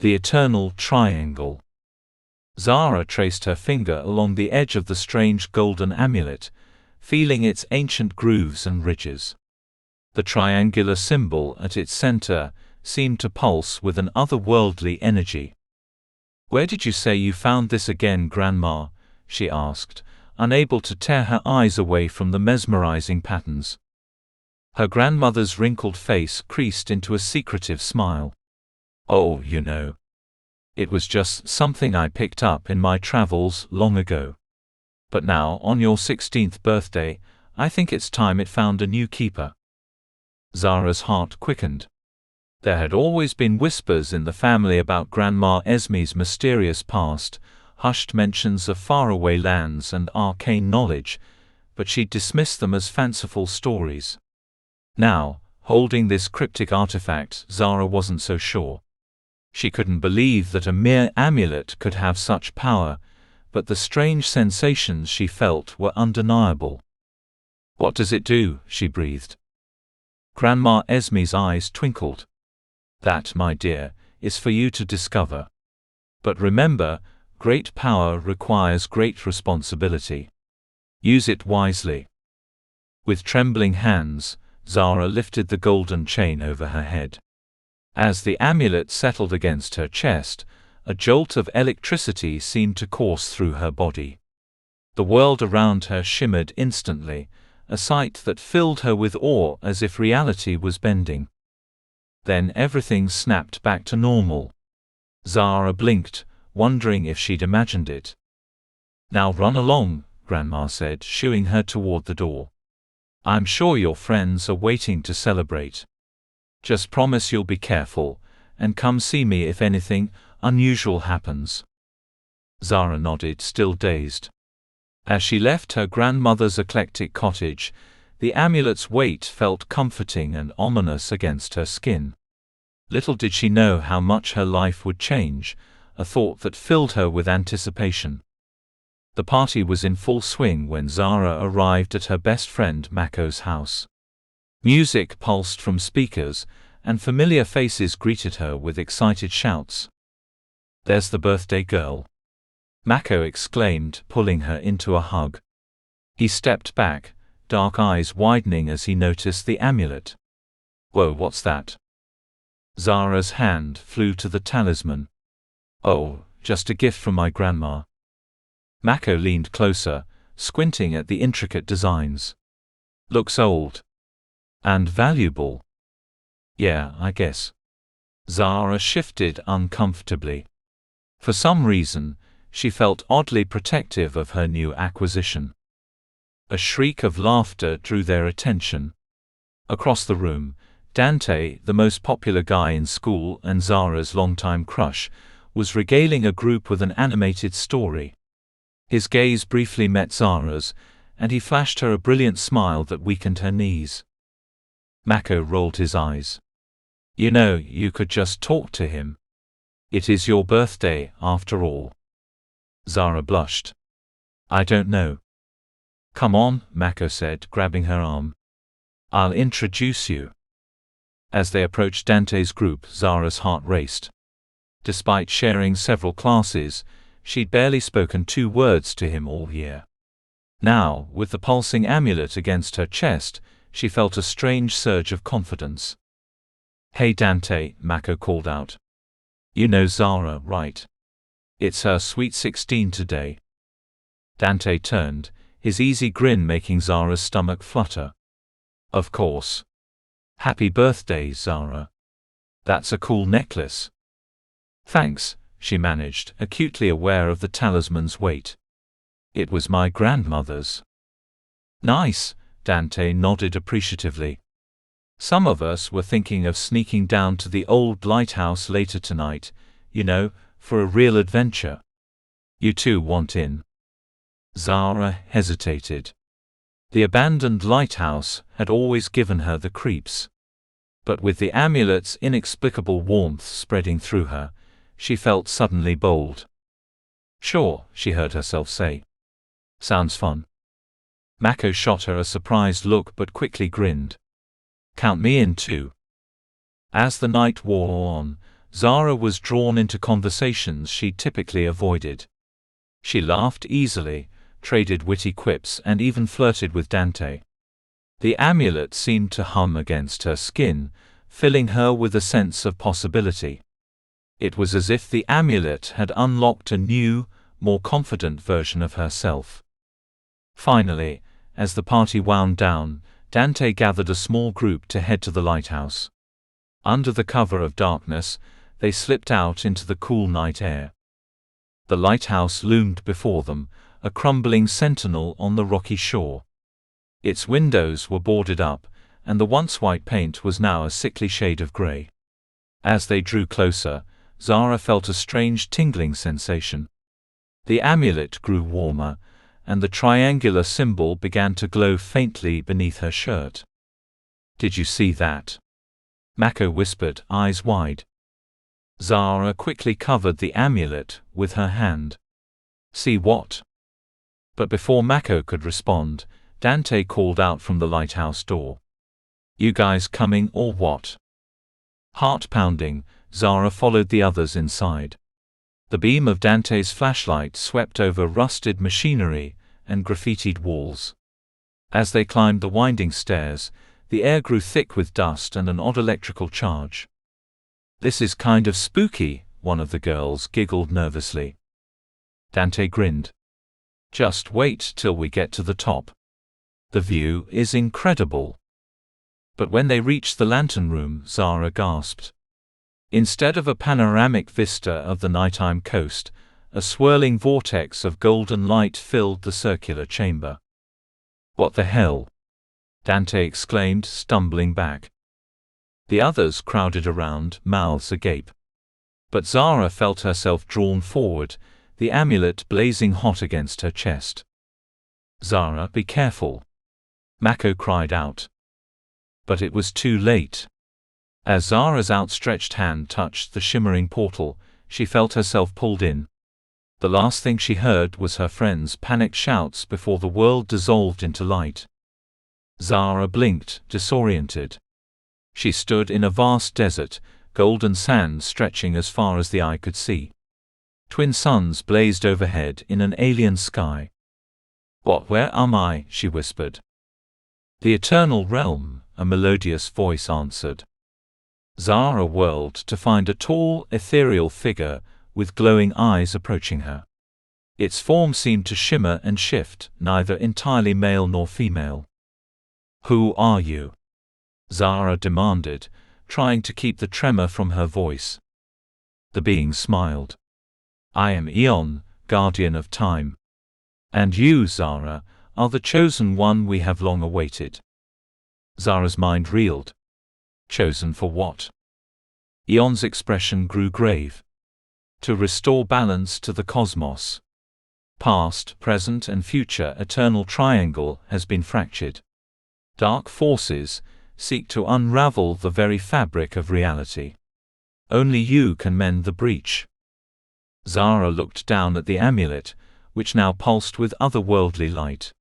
The Eternal Triangle. Zara traced her finger along the edge of the strange golden amulet, feeling its ancient grooves and ridges. The triangular symbol at its center seemed to pulse with an otherworldly energy. "Where did you say you found this again, Grandma?" she asked, unable to tear her eyes away from the mesmerizing patterns. Her grandmother's wrinkled face creased into a secretive smile. "Oh, you know. It was just something I picked up in my travels long ago. But now, on your 16th birthday, I think it's time it found a new keeper." Zara's heart quickened. There had always been whispers in the family about Grandma Esme's mysterious past, hushed mentions of faraway lands and arcane knowledge, but she'd dismissed them as fanciful stories. Now, holding this cryptic artifact, Zara wasn't so sure. She couldn't believe that a mere amulet could have such power, but the strange sensations she felt were undeniable. "What does it do?" she breathed. Grandma Esme's eyes twinkled. "That, my dear, is for you to discover. But remember, great power requires great responsibility. Use it wisely." With trembling hands, Zara lifted the golden chain over her head. As the amulet settled against her chest, a jolt of electricity seemed to course through her body. The world around her shimmered instantly, a sight that filled her with awe as if reality was bending. Then everything snapped back to normal. Zara blinked, wondering if she'd imagined it. "Now run along," Grandma said, shooing her toward the door. "I'm sure your friends are waiting to celebrate. Just promise you'll be careful, and come see me if anything unusual happens." Zara nodded, still dazed. As she left her grandmother's eclectic cottage, the amulet's weight felt comforting and ominous against her skin. Little did she know how much her life would change, a thought that filled her with anticipation. The party was in full swing when Zara arrived at her best friend Mako's house. Music pulsed from speakers, and familiar faces greeted her with excited shouts. "There's the birthday girl!" Mako exclaimed, pulling her into a hug. He stepped back, dark eyes widening as he noticed the amulet. "Whoa, what's that?" Zara's hand flew to the talisman. "Oh, just a gift from my grandma." Mako leaned closer, squinting at the intricate designs. "Looks old. And valuable." "Yeah, I guess." Zara shifted uncomfortably. For some reason, she felt oddly protective of her new acquisition. A shriek of laughter drew their attention. Across the room, Dante, the most popular guy in school and Zara's longtime crush, was regaling a group with an animated story. His gaze briefly met Zara's, and he flashed her a brilliant smile that weakened her knees. Mako rolled his eyes. "You know, you could just talk to him. It is your birthday, after all." Zara blushed. "I don't know." "Come on," Mako said, grabbing her arm. "I'll introduce you." As they approached Dante's group, Zara's heart raced. Despite sharing several classes, she'd barely spoken 2 words to him all year. Now, with the pulsing amulet against her chest, she felt a strange surge of confidence. "Hey Dante," Mako called out. "You know Zara, right? It's her sweet 16 today." Dante turned, his easy grin making Zara's stomach flutter. "Of course. Happy birthday, Zara. That's a cool necklace." "Thanks," she managed, acutely aware of the talisman's weight. "It was my grandmother's." "Nice," Dante nodded appreciatively. "Some of us were thinking of sneaking down to the old lighthouse later tonight, you know, for a real adventure. You two want in?" Zara hesitated. The abandoned lighthouse had always given her the creeps. But with the amulet's inexplicable warmth spreading through her, she felt suddenly bold. "Sure," she heard herself say. "Sounds fun." Mako shot her a surprised look but quickly grinned. "Count me in too." As the night wore on, Zara was drawn into conversations she typically avoided. She laughed easily, traded witty quips, and even flirted with Dante. The amulet seemed to hum against her skin, filling her with a sense of possibility. It was as if the amulet had unlocked a new, more confident version of herself. Finally, as the party wound down, Dante gathered a small group to head to the lighthouse. Under the cover of darkness, they slipped out into the cool night air. The lighthouse loomed before them, a crumbling sentinel on the rocky shore. Its windows were boarded up, and the once white paint was now a sickly shade of gray. As they drew closer, Zara felt a strange tingling sensation. The amulet grew warmer, and the triangular symbol began to glow faintly beneath her shirt. "Did you see that?" Mako whispered, eyes wide. Zara quickly covered the amulet with her hand. "See what?" But before Mako could respond, Dante called out from the lighthouse door. "You guys coming or what?" Heart pounding, Zara followed the others inside. The beam of Dante's flashlight swept over rusted machinery and graffitied walls. As they climbed the winding stairs, the air grew thick with dust and an odd electrical charge. "This is kind of spooky," one of the girls giggled nervously. Dante grinned. "Just wait till we get to the top. The view is incredible." But when they reached the lantern room, Zara gasped. Instead of a panoramic vista of the nighttime coast, a swirling vortex of golden light filled the circular chamber. "What the hell?" Dante exclaimed, stumbling back. The others crowded around, mouths agape. But Zara felt herself drawn forward, the amulet blazing hot against her chest. "Zara, be careful!" Mako cried out. But it was too late. As Zara's outstretched hand touched the shimmering portal, she felt herself pulled in. The last thing she heard was her friends' panicked shouts before the world dissolved into light. Zara blinked, disoriented. She stood in a vast desert, golden sand stretching as far as the eye could see. Twin suns blazed overhead in an alien sky. Where am I?" she whispered. "The Eternal Realm," a melodious voice answered. Zara whirled to find a tall, ethereal figure with glowing eyes approaching her. Its form seemed to shimmer and shift, neither entirely male nor female. "Who are you?" Zara demanded, trying to keep the tremor from her voice. The being smiled. "I am Eon, guardian of time. And you, Zara, are the chosen one we have long awaited." Zara's mind reeled. Chosen for what? Eon's expression grew grave. "To restore balance to the cosmos. Past, present and future eternal triangle has been fractured. Dark forces seek to unravel the very fabric of reality. Only you can mend the breach." Zara looked down at the amulet, which now pulsed with otherworldly light.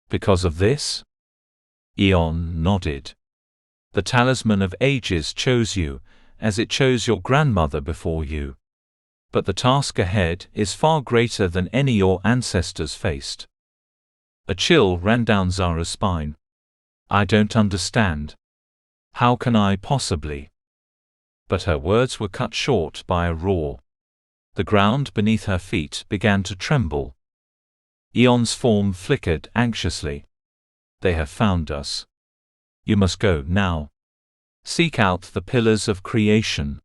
"Because of this?" Eon nodded. "The Talisman of Ages chose you, as it chose your grandmother before you. But the task ahead is far greater than any your ancestors faced." A chill ran down Zara's spine. "I don't understand. How can I possibly?" But her words were cut short by a roar. The ground beneath her feet began to tremble. Eon's form flickered anxiously. "They have found us. You must go now. Seek out the pillars of creation.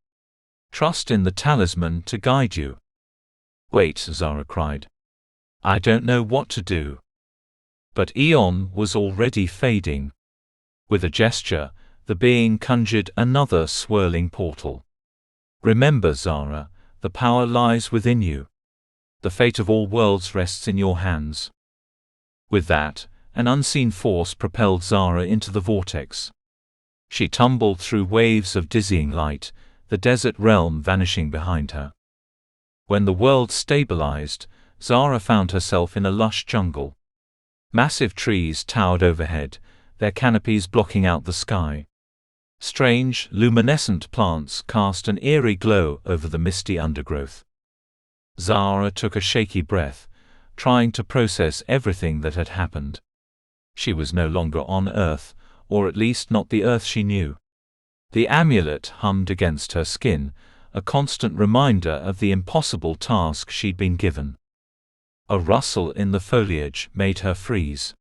Trust in the talisman to guide you." "Wait," Zara cried. "I don't know what to do." But Eon was already fading. With a gesture, the being conjured another swirling portal. "Remember, Zara, the power lies within you. The fate of all worlds rests in your hands." With that, an unseen force propelled Zara into the vortex. She tumbled through waves of dizzying light, the desert realm vanishing behind her. When the world stabilized, Zara found herself in a lush jungle. Massive trees towered overhead, their canopies blocking out the sky. Strange, luminescent plants cast an eerie glow over the misty undergrowth. Zara took a shaky breath, trying to process everything that had happened. She was no longer on Earth, or at least not the Earth she knew. The amulet hummed against her skin, a constant reminder of the impossible task she'd been given. A rustle in the foliage made her freeze.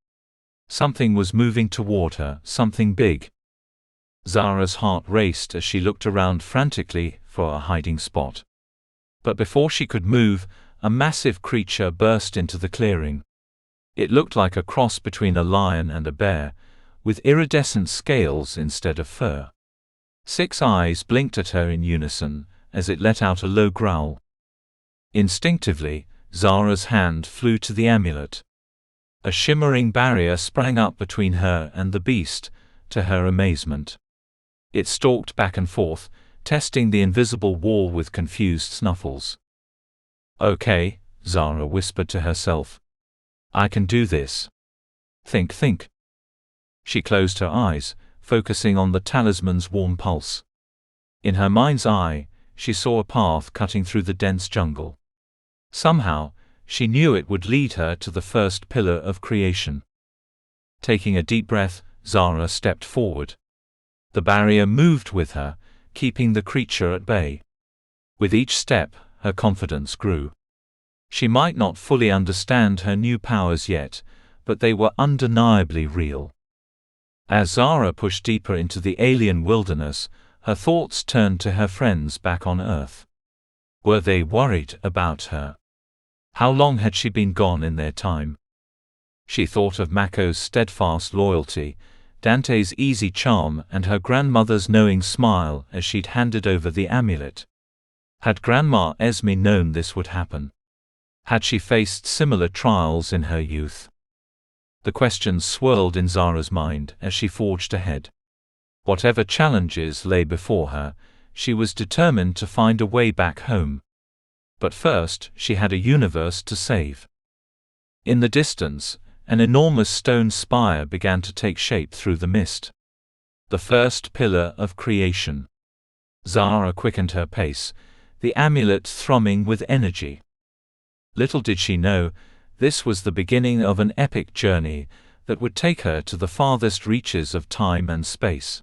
Something was moving toward her, something big. Zara's heart raced as she looked around frantically for a hiding spot. But before she could move, a massive creature burst into the clearing. It looked like a cross between a lion and a bear, with iridescent scales instead of fur. 6 eyes blinked at her in unison, as it let out a low growl. Instinctively, Zara's hand flew to the amulet. A shimmering barrier sprang up between her and the beast, to her amazement. It stalked back and forth, testing the invisible wall with confused snuffles. "Okay," Zara whispered to herself. "I can do this. Think." She closed her eyes, focusing on the talisman's warm pulse. In her mind's eye, she saw a path cutting through the dense jungle. Somehow, she knew it would lead her to the first pillar of creation. Taking a deep breath, Zara stepped forward. The barrier moved with her, keeping the creature at bay. With each step, her confidence grew. She might not fully understand her new powers yet, but they were undeniably real. As Zara pushed deeper into the alien wilderness, her thoughts turned to her friends back on Earth. Were they worried about her? How long had she been gone in their time? She thought of Mako's steadfast loyalty, Dante's easy charm, and her grandmother's knowing smile as she'd handed over the amulet. Had Grandma Esme known this would happen? Had she faced similar trials in her youth? The questions swirled in Zara's mind as she forged ahead. Whatever challenges lay before her, she was determined to find a way back home. But first, she had a universe to save. In the distance, an enormous stone spire began to take shape through the mist. The first pillar of creation. Zara quickened her pace, the amulet thrumming with energy. Little did she know, this was the beginning of an epic journey that would take her to the farthest reaches of time and space.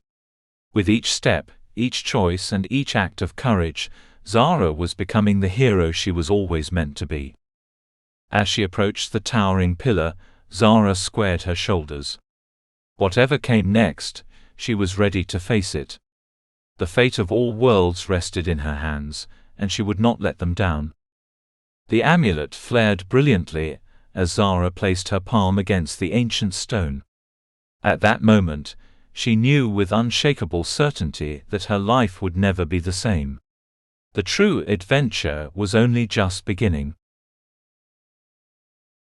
With each step, each choice and each act of courage, Zara was becoming the hero she was always meant to be. As she approached the towering pillar, Zara squared her shoulders. Whatever came next, she was ready to face it. The fate of all worlds rested in her hands, and she would not let them down. The amulet flared brilliantly as Zara placed her palm against the ancient stone. At that moment, she knew with unshakable certainty that her life would never be the same. The true adventure was only just beginning.